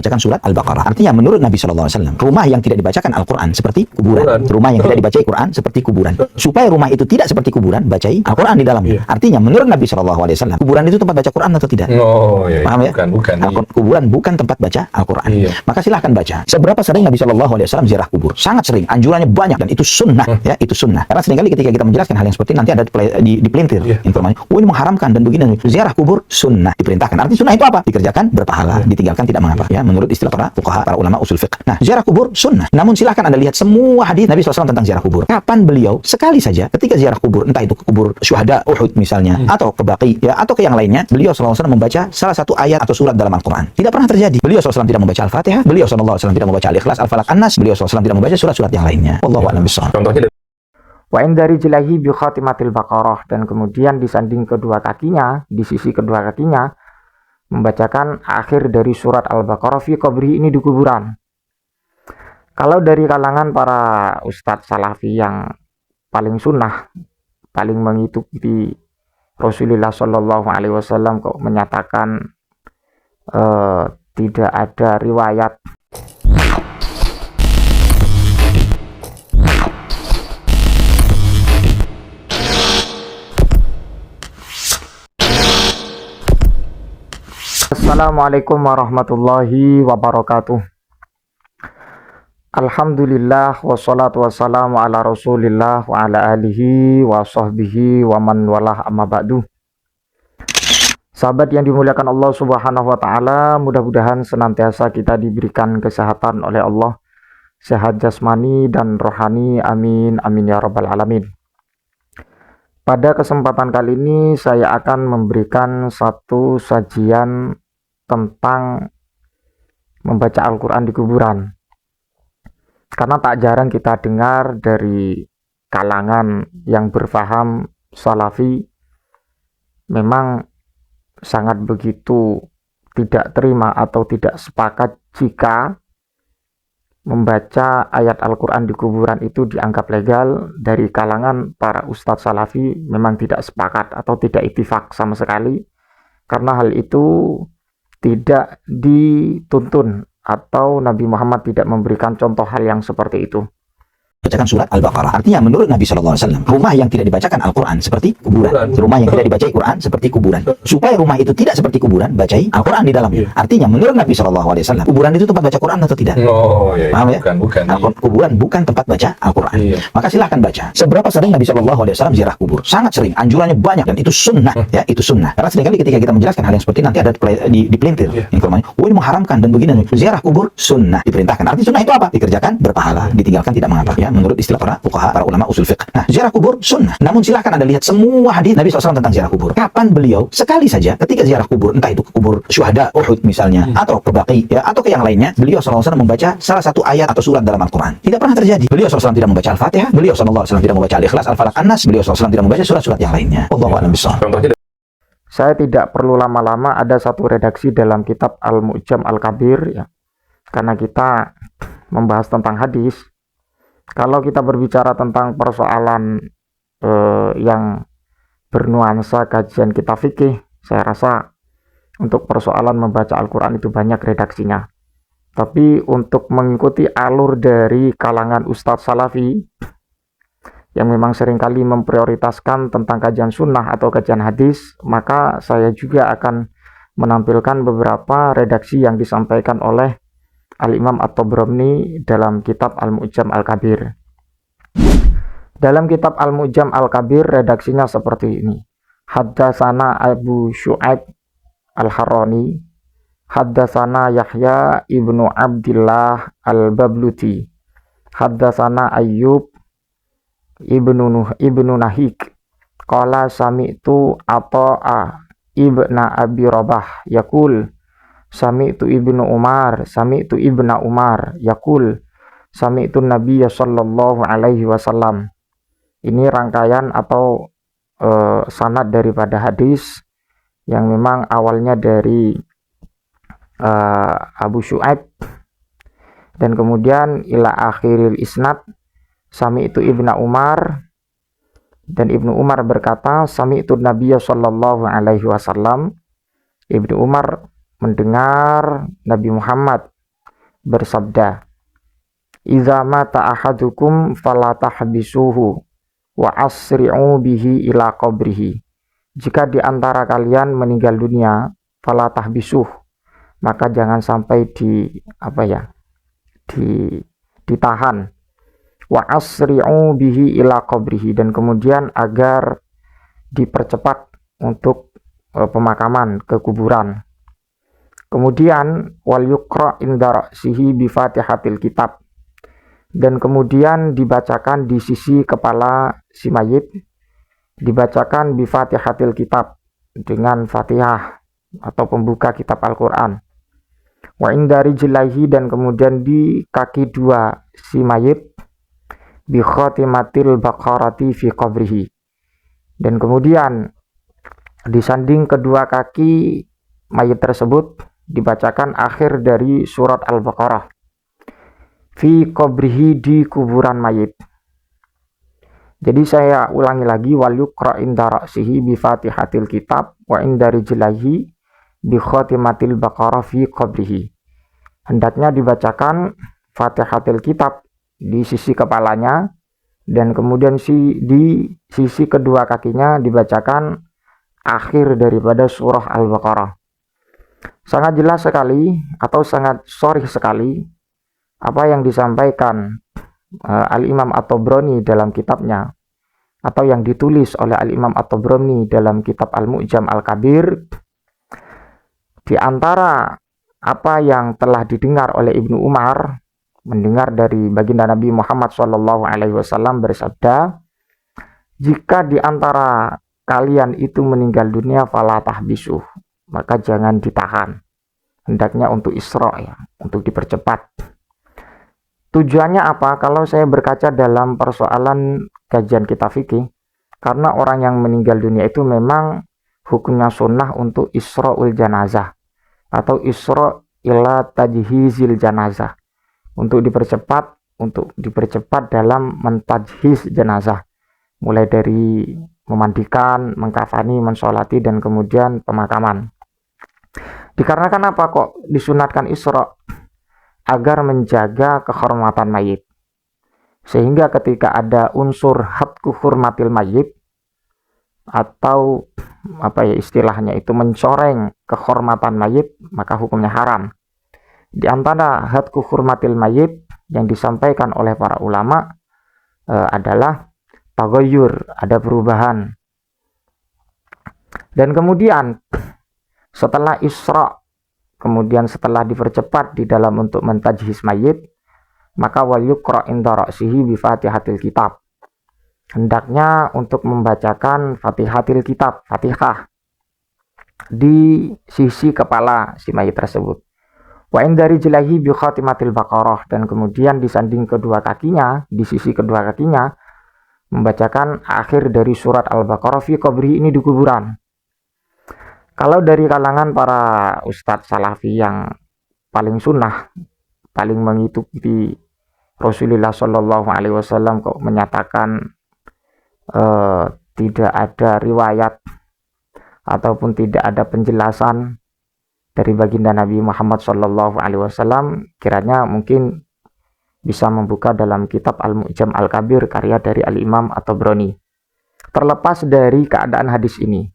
membacakan surat Al-Baqarah. Artinya menurut Nabi SAW, rumah yang tidak dibacakan Al-Quran seperti kuburan. Rumah yang tidak dibaca Quran seperti kuburan. Supaya rumah itu tidak seperti kuburan, bacai Al-Quran di dalamnya. Artinya menurut Nabi SAW, kuburan itu tempat baca Quran atau tidak? Oh, iya. Paham ya? Bukan. Kuburan bukan tempat baca Al-Quran. Maka silahkan baca. Seberapa sering Nabi SAW ziarah kubur? Sangat sering. Anjurannya banyak dan itu sunnah. Ya, itu sunnah. Karena seringkali ketika kita menjelaskan hal yang seperti nanti ada dipelintir informasi. Oh, ini mengharamkan dan begini. Ziarah kubur sunnah, diperintahkan. Artinya sunnah itu apa? Dikerjakan berpahala, ditinggalkan tidak mengapa. Ya, menurut istilah para fuqaha, para ulama usul fiqh. Nah, ziarah kubur sunnah. Namun silahkan Anda lihat semua hadis Nabi SAW tentang ziarah kubur. Kapan beliau sekali saja ketika ziarah kubur, entah itu ke kubur syuhada Uhud misalnya, atau ke Baqi, ya, atau ke yang lainnya, beliau SAW membaca salah satu ayat atau surat dalam Al-Quran. Tidak pernah terjadi. Beliau SAW tidak membaca Al-Fatihah, beliau SAW tidak membaca Al-Ikhlas, Al-Falaq, An-Nas, beliau SAW tidak membaca surat-surat yang lainnya. Wallahu a'lam bishawab. Contohnya Wa indari jilahi bi khatimatil Baqarah, dan kemudian disanding kedua kakinya, di sisi kedua kakinya, membacakan akhir dari surat Al-Baqarah fi qabri, ini di kuburan. Kalau dari kalangan para ustadz salafi yang paling sunnah, paling mengikuti Rasulullah Shallallahu Alaihi Wasallam, kok menyatakan tidak ada riwayat Assalamualaikum warahmatullahi wabarakatuh. Alhamdulillah wassalatu wassalamu ala rasulillah wa ala alihi wa sahbihi wa man walah, amma ba'du. Sahabat yang dimuliakan Allah subhanahu wa ta'ala, mudah-mudahan senantiasa kita diberikan kesehatan oleh Allah, sehat jasmani dan rohani, amin amin ya rabbal alamin. Pada kesempatan kali ini saya akan memberikan satu sajian tentang membaca Al-Quran di kuburan. Karena tak jarang kita dengar dari kalangan yang berfaham salafi, memang sangat begitu tidak terima atau tidak sepakat jika membaca ayat Al-Quran di kuburan itu dianggap legal. Dari kalangan para ustadz salafi memang tidak sepakat atau tidak ittifaq sama sekali, karena hal itu tidak dituntun atau Nabi Muhammad tidak memberikan contoh hal yang seperti itu. Bacakan surat Al-Baqarah. Artinya menurut Nabi SAW, rumah yang tidak dibacakan Al-Quran seperti kuburan. Rumah yang tidak dibaca Quran seperti kuburan. Supaya rumah itu tidak seperti kuburan, bacai Al-Quran di dalamnya. Artinya menurut Nabi SAW, kuburan itu tempat baca Quran atau tidak? Oh, iya. Paham ya? Bukan. Kuburan bukan tempat baca Al-Quran. Maka silahkan baca. Seberapa sering Nabi SAW ziarah kubur? Sangat sering. Anjurannya banyak dan itu sunnah. Ya, itu sunnah. Karena seringkali ketika kita menjelaskan hal yang seperti nanti ada dipelintir informasi. Oh, ini mengharamkan dan begini. Ziarah kubur sunnah, diperintahkan. Artinya sunnah itu apa? Dikerjakan berpahala, ditinggalkan tidak mengapa. Ya, menurut istilah para fuqaha, para ulama usul fiqh. Nah, ziarah kubur sunnah. Namun silahkan Anda lihat semua hadis Nabi SAW tentang ziarah kubur. Kapan beliau sekali saja ketika ziarah kubur, entah itu ke kubur syuhada Uhud misalnya, atau ke Baqi, ya, atau ke yang lainnya, beliau SAW membaca salah satu ayat atau surat dalam Al-Quran. Tidak pernah terjadi. Beliau SAW tidak membaca Al-Fatihah, beliau SAW tidak membaca Al-Ikhlas, Al-Falaq, An-Nas, beliau SAW tidak membaca surat-surat yang lainnya. Wallahu a'lam bishawab. Contohnya Saya tidak perlu lama-lama, ada satu redaksi dalam kitab Al-Mu'jam Al-Kabir, ya. Karena kita membahas tentang hadis, kalau kita berbicara tentang persoalan yang bernuansa kajian kita fikih, saya rasa untuk persoalan membaca Al-Quran itu banyak redaksinya. Tapi untuk mengikuti alur dari kalangan Ustadz Salafi yang memang seringkali memprioritaskan tentang kajian sunnah atau kajian hadis, maka saya juga akan menampilkan beberapa redaksi yang disampaikan oleh Al-Imam At-Tabrani dalam kitab Al-Mu'jam Al-Kabir. Dalam kitab Al-Mu'jam Al-Kabir redaksinya seperti ini. Haddatsana Abu Syu'aib Al-Harrani, haddatsana Yahya ibnu Abdillah Al-Babluti, haddatsana Ayyub ibnu Nahik, qala sami'tu Ata'a ibna Abi Rabah yaqul sami'tu ibnu ibna Umar yaqul sami'tu Nabiy sallallahu alaihi wasallam. Ini rangkaian atau sanad daripada hadis yang memang awalnya dari Abu Syu'aib dan kemudian ila akhiril isnad sami'tu ibna Umar, dan Ibnu Umar berkata sami'tu Nabiy sallallahu alaihi wasallam. Ibnu Umar mendengar Nabi Muhammad bersabda, "Idza mata ahadukum fala tahbisuhu wa asri'u bihi ila qabrihi." Jika di antara kalian meninggal dunia, fala tahbisuh, maka jangan sampai ditahan. Wa asri'u bihi ila qabrihi, dan kemudian agar dipercepat untuk pemakaman ke kuburan. Kemudian wal yuqra inda ra'sihi bi Fatihatil kitab, dan kemudian dibacakan di sisi kepala si mayit, dibacakan bi Fatihatil kitab, dengan Fatihah atau pembuka kitab Al-Qur'an. Wa inda rijlaihi, dan kemudian di kaki dua si mayit, bi khatimatil baqarati fi qabrihi, dan kemudian disanding kedua kaki mayit tersebut dibacakan akhir dari surat Al-Baqarah, fi qabrihi, di kuburan mayit. Jadi saya ulangi lagi, wal yuqra inda ra'sihi bi Fatihatil kitab wa inda rijlaihi bi khatimatil baqarah fi qabrihi. Hendaknya dibacakan Fatihatil kitab di sisi kepalanya, dan kemudian di sisi kedua kakinya dibacakan akhir daripada surah Al-Baqarah. Sangat jelas sekali atau sangat sharih sekali apa yang disampaikan Al-Imam At-Tabrani dalam kitabnya, atau yang ditulis oleh Al-Imam At-Tabrani dalam kitab Al-Mu'jam Al-Kabir. Di antara apa yang telah didengar oleh Ibnu Umar, mendengar dari baginda Nabi Muhammad SAW bersabda, "Jika di antara kalian itu meninggal dunia, fala tahbisuh, maka jangan ditahan." Hendaknya untuk isra, ya, untuk dipercepat. Tujuannya apa? Kalau saya berkaca dalam persoalan kajian kitab fikih, karena orang yang meninggal dunia itu memang hukumnya sunnah untuk isra'ul janazah atau isra' ila tajhizil janazah, untuk dipercepat dalam mentajhiz jenazah, mulai dari memandikan, mengkafani, mensolati, dan kemudian pemakaman. Dikarenakan apa kok disunatkan isra? Agar menjaga kehormatan mayit, sehingga ketika ada unsur hatku hurmatil mayit, atau istilahnya itu mencoreng kehormatan mayit, maka hukumnya haram. Di antara hatku hurmatil mayit yang disampaikan oleh para ulama adalah tagayyur, ada perubahan. Dan kemudian setelah isra, kemudian setelah dipercepat di dalam untuk mentajhiz mayit, maka wal yuqra inda ra'sihi bi Fatihatil kitab. Hendaknya untuk membacakan Fatihatil kitab, Fatihah, di sisi kepala si mayit tersebut. Wa inda rijlaihi bi khatimatil baqarah, dan kemudian disanding kedua kakinya, di sisi kedua kakinya, membacakan akhir dari surat Al-Baqarah fi qabri, ini di kuburan. Kalau dari kalangan para ustadz salafi yang paling sunnah, paling mengikuti Rasulullah Shallallahu Alaihi Wasallam, kok menyatakan tidak ada riwayat ataupun tidak ada penjelasan dari baginda Nabi Muhammad Shallallahu Alaihi Wasallam, kiranya mungkin bisa membuka dalam kitab Al-Mu'jam Al-Kabir karya dari Al-Imam At-Tabrani. Terlepas dari keadaan hadis ini,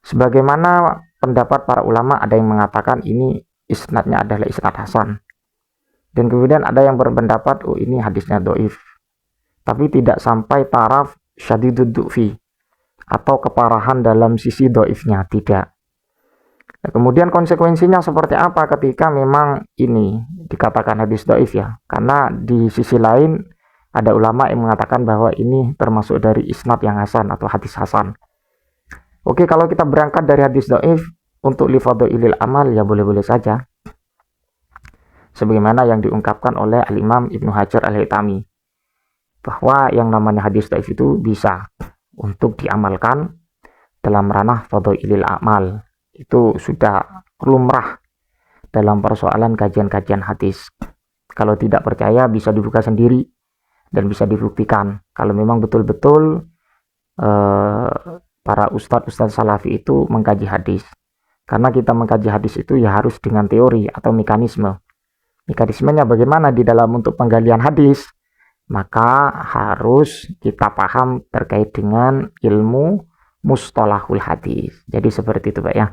sebagaimana pendapat para ulama, ada yang mengatakan ini isnadnya adalah isnad hasan, dan kemudian ada yang berpendapat ini hadisnya dhaif, tapi tidak sampai taraf syadidud du'fi atau keparahan dalam sisi dhaifnya, tidak. Nah, kemudian konsekuensinya seperti apa ketika memang ini dikatakan hadis dhaif, ya? Karena di sisi lain ada ulama yang mengatakan bahwa ini termasuk dari isnad yang hasan atau hadis hasan. Oke, kalau kita berangkat dari hadis dhaif untuk li fadhailil amal, ya boleh-boleh saja. Sebagaimana yang diungkapkan oleh Al-Imam Ibnu Hajar Al-Haytami, bahwa yang namanya hadis dhaif itu bisa untuk diamalkan dalam ranah fadhailil amal. Itu sudah lumrah dalam persoalan kajian-kajian hadis. Kalau tidak percaya bisa dibuka sendiri dan bisa dibuktikan kalau memang betul-betul para ustadz salafi itu mengkaji hadis. Karena kita mengkaji hadis itu ya harus dengan teori atau mekanisme. Mekanismenya bagaimana di dalam untuk penggalian hadis? Maka harus kita paham terkait dengan ilmu mustalahul hadis. Jadi seperti itu Pak ya.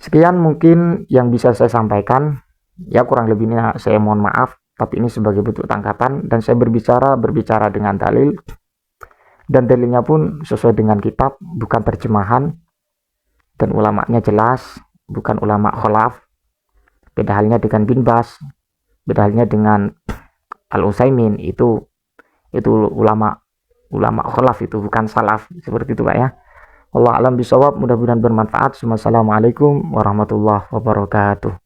Sekian mungkin yang bisa saya sampaikan. Ya kurang lebihnya saya mohon maaf, tapi ini sebagai bentuk tangkapan dan saya berbicara dengan dalil, dan dalilnya pun sesuai dengan kitab, bukan terjemahan, dan ulamanya jelas, bukan ulama kholaf. Beda halnya dengan Bin Bas, beda halnya dengan Al-Utsaimin, itu ulama kholaf, itu bukan salaf, seperti itu Pak ya. Allah alam bisawab, mudah-mudahan bermanfaat. Wassalamualaikum warahmatullahi wabarakatuh.